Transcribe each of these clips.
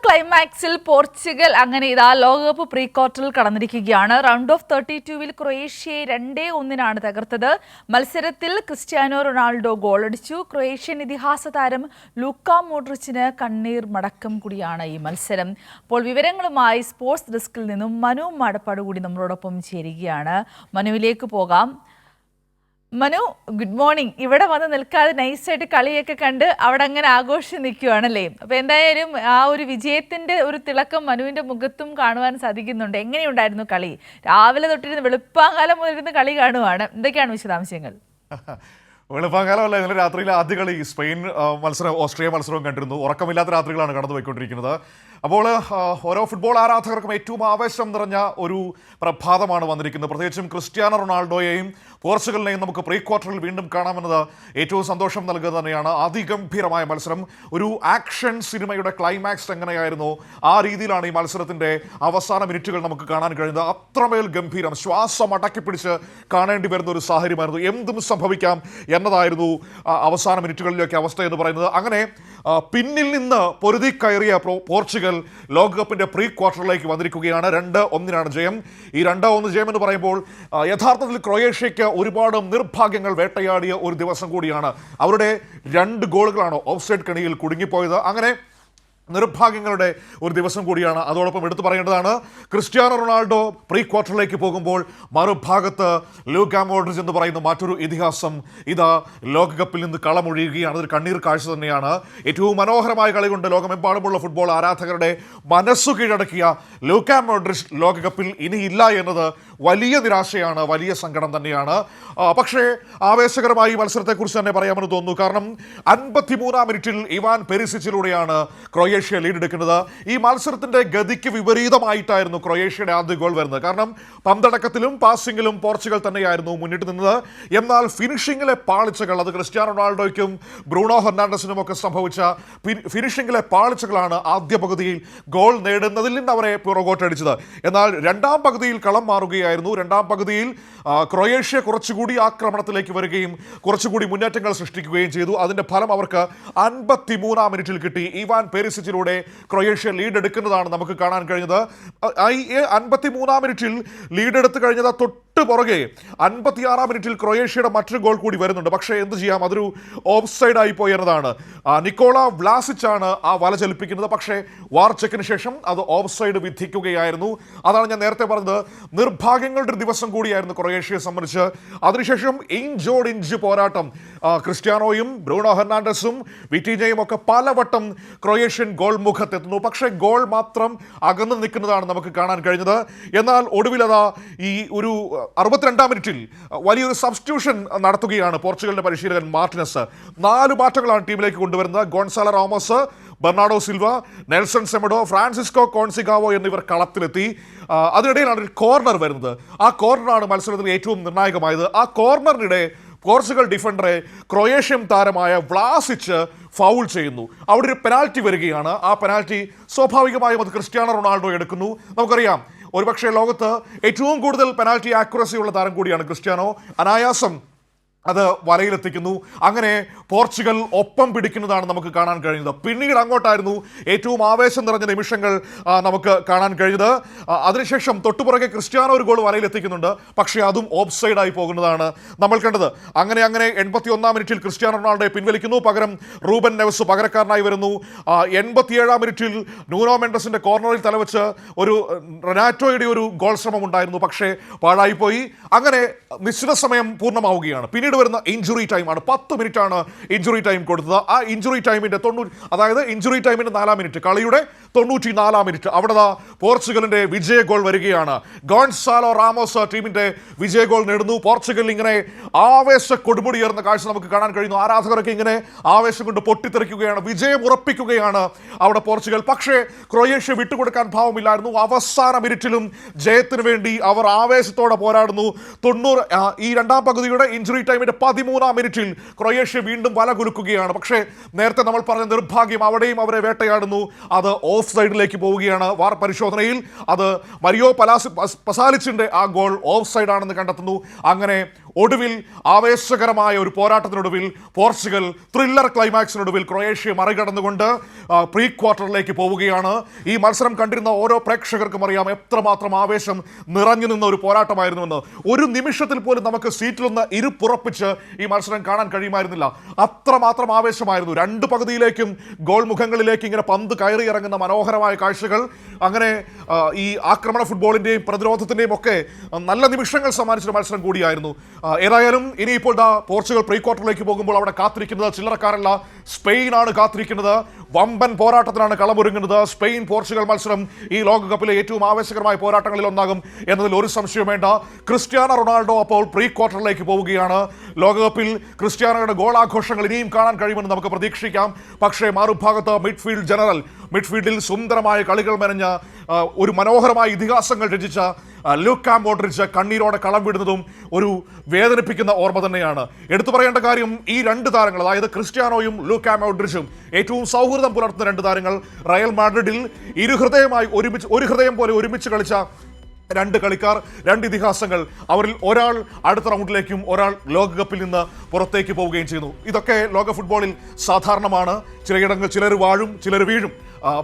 ക്ലൈമാക്സിൽ Portugal അങ്ങനെ ഇതാ ലോകകപ്പ് പ്രീ ക്വാർട്ടറിൽ കടന്നിരിക്കുകയാണ്. റൗണ്ട് ഓഫ് 32-ൽ ക്രൊയേഷ്യയെ 2-1 തകർത്തത്. മത്സരത്തിൽ ക്രിസ്ത്യാനോ റൊണാൾഡോ ഗോളടിച്ചു. ക്രൊയേഷ്യൻ ഇതിഹാസ താരം ലൂക്ക മോഡ്രിച്ചിന് കണ്ണീർ മടക്കം കൂടിയാണ് ഈ മത്സരം. അപ്പോൾ വിവരങ്ങളുമായി സ്പോർട്സ് ഡെസ്കിൽ നിന്നും മനു മാടപ്പാട് കൂടി നമ്മളോടൊപ്പം ചേരുകയാണ്. മനുവിലേക്ക് പോകാം. Manu, good morning. ഇവിടെ വന്ന് നിൽക്കാതെ നൈസായിട്ട് കളിയൊക്കെ കണ്ട് അവിടെ അങ്ങനെ ആഘോഷിച്ച് നിൽക്കുകയാണല്ലേ? അപ്പോൾ എന്തായാലും ആ ഒരു വിജയത്തിൻ്റെ ഒരു തിളക്കം മനുവിൻ്റെ മുഖത്തും കാണുവാൻ സാധിക്കുന്നുണ്ട്. എങ്ങനെയുണ്ടായിരുന്നു കളി? രാവിലെ തൊട്ടിരുന്ന് വെളുപ്പാങ്കാലം മുതലിരുന്ന് കളി കാണുവാണ്. എന്തൊക്കെയാണ് വിശദാംശങ്ങൾ? വെളുപ്പാങ്കാലമല്ല, ഇന്നലെ രാത്രിയിലെ ആദ്യ കളി സ്പെയിൻ മത്സരം ഓസ്ട്രിയ മത്സരവും കണ്ടിരുന്നു. ഉറക്കമില്ലാത്ത രാത്രികളാണ് കടന്നു പോയിക്കൊണ്ടിരിക്കുന്നത്. അപ്പോൾ ഓരോ ഫുട്ബോൾ ആരാധകർക്കും ഏറ്റവും ആവേശം നിറഞ്ഞ ഒരു പ്രഭാതമാണ് വന്നിരിക്കുന്നത്. പ്രത്യേകിച്ചും ക്രിസ്ത്യാനോ റൊണാൾഡോയെയും പോർച്ചുഗലിനെയും നമുക്ക് പ്രീ ക്വാർട്ടറിൽ വീണ്ടും കാണാമെന്നത് ഏറ്റവും സന്തോഷം നൽകുക തന്നെയാണ്. അതിഗംഭീരമായ മത്സരം, ഒരു ആക്ഷൻ സിനിമയുടെ ക്ലൈമാക്സ് എങ്ങനെയായിരുന്നു ആ രീതിയിലാണ് ഈ മത്സരത്തിൻ്റെ അവസാന മിനിറ്റുകൾ നമുക്ക് കാണാൻ കഴിയുന്നത്. അത്രമേൽ ഗംഭീരം, ശ്വാസം അടക്കിപ്പിടിച്ച് കാണേണ്ടി വരുന്ന ഒരു സാഹചര്യമായിരുന്നു. എന്തും സംഭവിക്കാം എന്നതായിരുന്നു അവസാന മിനിറ്റുകളിലേക്ക് അവസ്ഥ എന്ന് പറയുന്നത്. അങ്ങനെ പിന്നിൽ നിന്ന് പൊരുതി കയറിയ പോർച്ചുഗൽ ലോകകപ്പിന്റെ പ്രീ ക്വാർട്ടറിലേക്ക് വന്നിരിക്കുകയാണ്. 2-1 ജയം. ഈ 2-1 ജയം എന്ന് പറയുമ്പോൾ യഥാർത്ഥത്തിൽ ക്രൊയേഷ്യയ്ക്ക് ഒരുപാട് നിർഭാഗ്യങ്ങൾ വേട്ടയാടിയ ഒരു ദിവസം കൂടിയാണ്. അവരുടെ 2 ഗോളുകളാണ് ഓഫ്സൈഡ് കെണിയിൽ കുടുങ്ങിപ്പോയത്. അങ്ങനെ നിർഭാഗ്യങ്ങളുടെ ഒരു ദിവസം കൂടിയാണ്. അതോടൊപ്പം എടുത്തു പറയേണ്ടതാണ്, ക്രിസ്ത്യാനോ റൊണാൾഡോ പ്രീ ക്വാർട്ടറിലേക്ക് പോകുമ്പോൾ മറുഭാഗത്ത് ലൂക്ക മോഡ്രിച്ച് എന്ന് പറയുന്ന മറ്റൊരു ഇതിഹാസം ഇതാ ലോകകപ്പിൽ നിന്ന് കളമൊഴിയുകയാണ്. അതൊരു കണ്ണീർ കാഴ്ച തന്നെയാണ്. ഏറ്റവും മനോഹരമായ കളി കൊണ്ട് ലോകമെമ്പാടുമുള്ള ഫുട്ബോൾ ആരാധകരുടെ മനസ്സു കീഴടക്കിയ ലൂക്ക മോഡ്രിച്ച് ലോകകപ്പിൽ ഇനിയില്ല എന്നത് വലിയ നിരാശയാണ്, വലിയ സങ്കടം തന്നെയാണ്. പക്ഷേ ആവേശകരമായി ഈ മത്സരത്തെക്കുറിച്ച് തന്നെ പറയാമെന്ന് തോന്നുന്നു. കാരണം 53-ാം മിനിറ്റിൽ ഇവാൻ പെരിസിച്ചിലൂടെയാണ് ക്രൊയേഷ്യ ലീഡ് എടുക്കുന്നത്. ഈ മത്സരത്തിന്റെ ഗതിക്ക് വിപരീതമായിട്ടായിരുന്നു ക്രൊയേഷ്യയുടെ ആദ്യ ഗോൾ വരുന്നത്. കാരണം പന്തടക്കത്തിലും പാസിംഗിലും പോർച്ചുഗൽ തന്നെയായിരുന്നു മുന്നിട്ട് നിന്നത്. എന്നാൽ ഫിനിഷിംഗിലെ പാളിച്ചകൾ, അത് ക്രിസ്ത്യാനോ റൊണാൾഡോയ്ക്കും ബ്രൂണോ ഫെർണാണ്ടസിനും ഒക്കെ സംഭവിച്ച ഫിനിഷിംഗിലെ പാളിച്ചകളാണ് ആദ്യ പകുതിയിൽ ഗോൾ നേടുന്നതിൽ നിന്ന് അവരെ പുറകോട്ടടിച്ചത്. എന്നാൽ രണ്ടാം പകുതിയിൽ കളം മാറുകയായിരുന്നു. രണ്ടാം പകുതിയിൽ ക്രൊയേഷ്യ കുറച്ചുകൂടി ആക്രമണത്തിലേക്ക് വരികയും കുറച്ചുകൂടി മുന്നേറ്റങ്ങൾ സൃഷ്ടിക്കുകയും ചെയ്തു. അതിന്റെ ഫലം അവർക്ക് 53-ാം മിനിറ്റിൽ കിട്ടി. ഇവാൻ പെരിസിച്ചിലൂടെ ക്രൊയേഷ്യ ലീഡ് എടുക്കുന്നതാണ് നമുക്ക് കാണാൻ കഴിഞ്ഞത്. 53-ാം മിനിറ്റിൽ ലീഡ് എടുത്തു കഴിഞ്ഞത് തൊട്ട് പുറകെ 56-ാം മിനിറ്റിൽ ക്രൊയേഷ്യയുടെ മറ്റൊരു ഗോൾ കൂടി വരുന്നുണ്ട്. പക്ഷേ എന്ത് ചെയ്യാം, അതൊരു ഓഫ് സൈഡ് ആയി പോയി എന്നതാണ്. നിക്കോള വ്ലാസിച്ചാണ് ആ വല ചലിപ്പിക്കുന്നത്. പക്ഷേ വാർ ചെക്കിന് ശേഷം അത് ഓഫ് സൈഡ് വിധിക്കുകയായിരുന്നു. അതാണ് ഞാൻ നേരത്തെ പറഞ്ഞത്, നിർഭാഗ്യങ്ങളുടെ ഒരു ദിവസം കൂടിയായിരുന്നു ക്രൊയേഷ്യയെ സംബന്ധിച്ച്. അതിനുശേഷം ഇഞ്ച് പോരാട്ടം, ക്രിസ്ത്യാനോയും ബ്രൂണോ ഫെർണാണ്ടസും വിറ്റീനയും ഒക്കെ പലവട്ടം ക്രൊയേഷ്യൻ ഗോൾ മുഖത്തെത്തുന്നു. പക്ഷേ ഗോൾ മാത്രം അകന്നു നിൽക്കുന്നതാണ് നമുക്ക് കാണാൻ കഴിഞ്ഞത്. എന്നാൽ ഒടുവിലതാ ഈ ഒരു 62-ാം മിനിറ്റിൽ വലിയൊരു സബ്സ്റ്റിറ്റ്യൂഷൻ നടത്തുകയാണ് പോർച്ചുഗലിന്റെ പരിശീലകൻ മാർട്ടിനസ്. 4 മാറ്റങ്ങളാണ് ടീമിലേക്ക് കൊണ്ടുവരുന്നത്. Gonzalo Ramos, Bernardo Silva, Nelson Semedo, Francisco Conceicao എന്നിവർ കളത്തിലെത്തി. അതിനിടയിലാണ് ഒരു കോർണർ വരുന്നത്. ആ കോർണറാണ് മത്സരത്തിൽ ഏറ്റവും നിർണായകമായത്. ആ കോർണറിനിടെ പോർച്ചുഗൽ ഡിഫൻഡറെ ക്രൊയേഷ്യൻ താരമായ വ്ലാസിച്ച് ഫൗൾ ചെയ്യുന്നു. അവിടെ ഒരു പെനാൽറ്റി വരികയാണ്. ആ പെനാൽറ്റി സ്വാഭാവികമായും അത് ക്രിസ്ത്യാനോ റൊണാൾഡോ എടുക്കുന്നു. നമുക്കറിയാം, ഒരുപക്ഷെ ലോകത്ത് ഏറ്റവും കൂടുതൽ പെനാൽറ്റി ആക്യുറസി ഉള്ള താരം കൂടിയാണ് ക്രിസ്ത്യാനോ. അനായാസം അത് വലയിലെത്തിക്കുന്നു. അങ്ങനെ പോർച്ചുഗൽ ഒപ്പം പിടിക്കുന്നതാണ് നമുക്ക് കാണാൻ കഴിയുന്നത്. പിന്നീട് അങ്ങോട്ടായിരുന്നു ഏറ്റവും ആവേശം നിറഞ്ഞ നിമിഷങ്ങൾ നമുക്ക് കാണാൻ കഴിഞ്ഞത്. അതിനുശേഷം തൊട്ടുപുറകെ ക്രിസ്ത്യാനോ ഒരു ഗോൾ വലയിലെത്തിക്കുന്നുണ്ട്. പക്ഷേ അതും ഓഫ് സൈഡായി പോകുന്നതാണ് നമ്മൾ കണ്ടത്. അങ്ങനെ 81-ാം മിനിറ്റിൽ ക്രിസ്ത്യാനോ റൊണാൾഡോയെ പിൻവലിക്കുന്നു. പകരം റൂബൻ നെവസ് പകരക്കാരനായി വരുന്നു. 87-ാം മിനിറ്റിൽ നൂനോ മെൻഡസിന്റെ കോർണറിൽ തലവെച്ച് ഒരു റൊനാറ്റോയുടെ ഒരു ഗോൾ ശ്രമം ഉണ്ടായിരുന്നു. പക്ഷേ പാഴായിപ്പോയി. അങ്ങനെ നിശ്ചിത സമയം പൂർണ്ണമാവുകയാണ്. പിന്നീട് വരുന്ന ഇഞ്ചുറി ടൈമാണ്. 10 മിനിറ്റാണ് ഇഞ്ചുറി ടൈം കൊടുത്തത്. ആ ഇഞ്ചുറി ടൈമിന്റെ അതായത് ഇഞ്ചുറി ടൈമിന്റെ 4-ാം മിനിറ്റ്, കളിയുടെ 94-ാം മിനിറ്റ്, അവിടെ പോർച്ചുഗലിന്റെ വിജയ ഗോൾ വരികയാണ്. ഗോൺസാലോ റാമോസ് ടീമിന്റെ വിജയ ഗോൾ നേടുന്നു. പോർച്ചുഗൽ ഇങ്ങനെ ആവേശ കൊടുമുടിയേറുന്ന കാഴ്ച നമുക്ക് കാണാൻ കഴിയുന്നു. ആരാധകരൊക്കെ ഇങ്ങനെ ആവേശം കൊണ്ട് പൊട്ടിത്തെറിക്കുകയാണ്. വിജയം ഉറപ്പിക്കുകയാണ് അവിടെ പോർച്ചുഗൽ. പക്ഷേ ക്രൊയേഷ്യ വിട്ടുകൊടുക്കാൻ ഭാവമില്ലായിരുന്നു. അവസാന മിനിറ്റിലും ജയത്തിന് വേണ്ടി അവർ ആവേശത്തോടെ പോരാടുന്നു. ഈ 2-ാം പകുതിയുടെ ഇഞ്ചുറി ടൈം ടൈമിന്റെ 13-ാം മിനിറ്റിൽ ക്രൊയേഷ്യ വീണ്ടും വല കുലുക്കുകയാണ്. പക്ഷേ നേരത്തെ നമ്മൾ പറഞ്ഞ നിർഭാഗ്യം, അവിടെയും അവരെ വേട്ടയാടുന്നു. അത് ഓഫ് സൈഡിലേക്ക് പോവുകയാണ്. വാർ പരിശോധനയിൽ അത് മരിയോ പസാലിച്ചിന്റെ ആ ഗോൾ ഓഫ് സൈഡ് ആണെന്ന് കണ്ടെത്തുന്നു. അങ്ങനെ ഒടുവിൽ ആവേശകരമായ ഒരു പോരാട്ടത്തിനൊടുവിൽ പോർച്ചുഗൽ ത്രില്ലർ ക്ലൈമാക്സിനൊടുവിൽ ക്രൊയേഷ്യ മറികടന്നുകൊണ്ട് പ്രീ ക്വാർട്ടറിലേക്ക് പോവുകയാണ്. ഈ മത്സരം കണ്ടിരുന്ന ഓരോ പ്രേക്ഷകർക്കും അറിയാം എത്രമാത്രം ആവേശം നിറഞ്ഞു നിന്ന ഒരു പോരാട്ടമായിരുന്നുവെന്ന്. ഒരു നിമിഷത്തിൽ പോലും നമുക്ക് സീറ്റിലൊന്ന് ഇരുപ്പുറപ്പിച്ച് ഈ മത്സരം കാണാൻ കഴിയുമായിരുന്നില്ല. അത്രമാത്രം ആവേശമായിരുന്നു. രണ്ട് പകുതിയിലേക്കും ഗോൾ മുഖങ്ങളിലേക്ക് ഇങ്ങനെ പന്ത് കയറി ഇറങ്ങുന്ന മനോഹരമായ കാഴ്ചകൾ. അങ്ങനെ ഈ ആക്രമണ ഫുട്ബോളിൻ്റെയും പ്രതിരോധത്തിൻ്റെയും ഒക്കെ നല്ല നിമിഷങ്ങൾ സമ്മാനിച്ചൊരു മത്സരം കൂടിയായിരുന്നു. ഏതായാലും ഇനിയിപ്പോൾ പോർച്ചുഗൽ പ്രീ ക്വാർട്ടറിലേക്ക് പോകുമ്പോൾ അവിടെ കാത്തിരിക്കുന്നത് ചില്ലറക്കാരല്ല, സ്പെയിനാണ് കാത്തിരിക്കുന്നത്. വമ്പൻ പോരാട്ടത്തിനാണ് കളമൊരുങ്ങുന്നത്. സ്പെയിൻ പോർച്ചുഗൽ മത്സരം ഈ ലോകകപ്പിലെ ഏറ്റവും ആവേശകരമായ പോരാട്ടങ്ങളിൽ ഒന്നാകും എന്നതിൽ ഒരു സംശയം വേണ്ട. ക്രിസ്ത്യാനോ റൊണാൾഡോ അപ്പോൾ പ്രീ ക്വാർട്ടറിലേക്ക് പോവുകയാണ്. ലോകകപ്പിൽ ക്രിസ്ത്യാനോയുടെ ഗോൾ ആഘോഷങ്ങൾ ഇനിയും കാണാൻ കഴിയുമെന്ന് നമുക്ക് പ്രതീക്ഷിക്കാം. പക്ഷേ മറുഭാഗത്ത് മിഡ്ഫീൽഡിൽ സുന്ദരമായ കളികൾ മെനഞ്ഞ ഒരു മനോഹരമായ ഇതിഹാസങ്ങൾ രചിച്ച ലൂക്ക മോഡ്രിച്ച് കണ്ണീരോടെ കളം വിടുന്നതും ഒരു വേദനിപ്പിക്കുന്ന ഓർമ്മ തന്നെയാണ്. എടുത്തു പറയേണ്ട കാര്യം, ഈ രണ്ട് താരങ്ങൾ, അതായത് ക്രിസ്ത്യാനോയും ലൂക്ക മോഡ്രിച്ചും ഏറ്റവും സൗഹൃദം പുലർത്തുന്ന രണ്ട് താരങ്ങൾ. റയൽ മാഡ്രിഡിൽ ഒരു ഹൃദയം പോലെ ഒരുമിച്ച് കളിച്ച രണ്ട് കളിക്കാർ, രണ്ട് ഇതിഹാസങ്ങൾ. അവരിൽ ഒരാൾ അടുത്ത റൗണ്ടിലേക്കും ഒരാൾ ലോകകപ്പിൽ നിന്ന് പുറത്തേക്ക് പോവുകയും ചെയ്യുന്നു. ഇതൊക്കെ ലോക ഫുട്ബോളിൽ സാധാരണമാണ്. ചിലയിടങ്ങൾ ചിലർ വാഴും, ചിലർ വീഴും.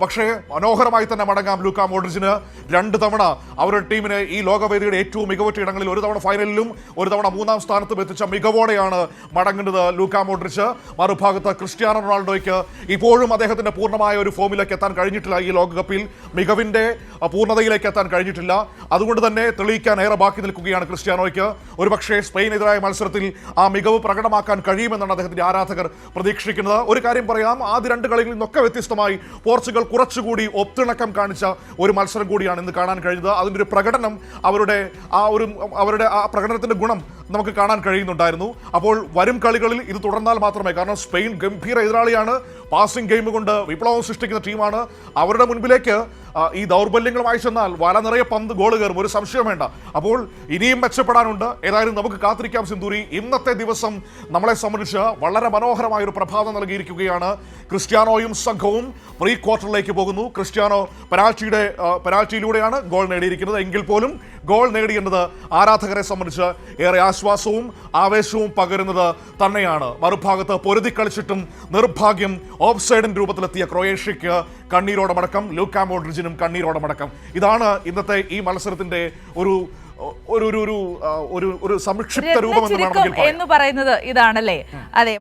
പക്ഷേ മനോഹരമായി തന്നെ മടങ്ങാം ലൂക്ക മോഡ്രിച്ചിന്. 2 തവണ അവരുടെ ടീമിനെ ഈ ലോകവേദിയുടെ ഏറ്റവും മികവുറ്റ ഇടങ്ങളിൽ, ഒരു തവണ ഫൈനലിലും ഒരു തവണ 3-ാം സ്ഥാനത്തും എത്തിച്ച മികവോടെയാണ് മടങ്ങുന്നത് ലൂക്ക മോഡ്രിച്ച്. മറുഭാഗത്ത് ക്രിസ്ത്യാനോ റൊണാൾഡോയ്ക്ക് ഇപ്പോഴും അദ്ദേഹത്തിന്റെ പൂർണ്ണമായ ഒരു ഫോമിലേക്ക് എത്താൻ കഴിഞ്ഞിട്ടില്ല. ഈ ലോകകപ്പിൽ മികവിന്റെ പൂർണ്ണതയിലേക്ക് എത്താൻ കഴിഞ്ഞിട്ടില്ല. അതുകൊണ്ട് തന്നെ തെളിയിക്കാൻ ഏറെ ബാക്കി നിൽക്കുകയാണ് ക്രിസ്ത്യാനോയ്ക്ക്. ഒരുപക്ഷേ സ്പെയിനെതിരായ മത്സരത്തിൽ ആ മികവ് പ്രകടമാക്കാൻ കഴിയുമെന്നാണ് അദ്ദേഹത്തിന്റെ ആരാധകർ പ്രതീക്ഷിക്കുന്നത്. ഒരു കാര്യം പറയാം, ആദ്യ 2 കളികളിൽ നിന്നൊക്കെ വ്യത്യസ്തമായി പോർച്ചുഗൽ കുറച്ചുകൂടി ഒത്തിണക്കം കാണിച്ച ഒരു മത്സരം കൂടിയാണ് ഇന്ന് കാണാൻ കഴിഞ്ഞത്. അതിൻ്റെ ഒരു പ്രകടനം, അവരുടെ ആ പ്രകടനത്തിന്റെ ഗുണം നമുക്ക് കാണാൻ കഴിയുന്നുണ്ടായിരുന്നു. അപ്പോൾ വരും കളികളിൽ ഇത് തുടർന്നാൽ മാത്രമേ, കാരണം സ്പെയിൻ ഗംഭീര എതിരാളിയാണ്, പാസിംഗ് ഗെയിം കൊണ്ട് വിപ്ലവം സൃഷ്ടിക്കുന്ന ടീമാണ്. അവരുടെ മുൻപിലേക്ക് ഈ ദൗർബല്യങ്ങളുമായി ചെന്നാൽ വല നിറയെ ഗോൾ കയറും, ഒരു സംശയം വേണ്ട. അപ്പോൾ ഇനിയും മെച്ചപ്പെടാനുണ്ട്. ഏതായാലും നമുക്ക് കാത്തിരിക്കാം സിന്ദൂരി. ഇന്നത്തെ ദിവസം നമ്മളെ സംബന്ധിച്ച് വളരെ മനോഹരമായ ഒരു പ്രഭാതം നൽകിയിരിക്കുകയാണ്. ക്രിസ്ത്യാനോയും സംഘവും പ്രീ ക്വാർട്ടറിലേക്ക് പോകുന്നു. ക്രിസ്ത്യാനോ പെനാൽറ്റിയിലൂടെയാണ് ഗോൾ നേടിയിരിക്കുന്നത്. എങ്കിൽ പോലും ഗോൾ നേടിയെന്നത് ആരാധകരെ സംബന്ധിച്ച് ഏറെ ആശ്വാസവും ആവേശവും പകരുന്നത് തന്നെയാണ്. മറുഭാഗത്ത് പൊരുതി കളിച്ചിട്ടും നിർഭാഗ്യം ഓഫ് സൈഡിന്റെ രൂപത്തിലെത്തിയ ക്രൊയേഷ്യയ്ക്ക് കണ്ണീരോടെ മടക്കം, ലൂക്ക മോഡ്രിച്ചിനും കണ്ണീരോടെ മടക്കം. ഇതാണ് ഇന്നത്തെ ഈ മത്സരത്തിന്റെ ഒരു സംക്ഷിപ്ത രൂപം എന്ന് പറയുന്നത്. ഇതാണല്ലേ? അതെ.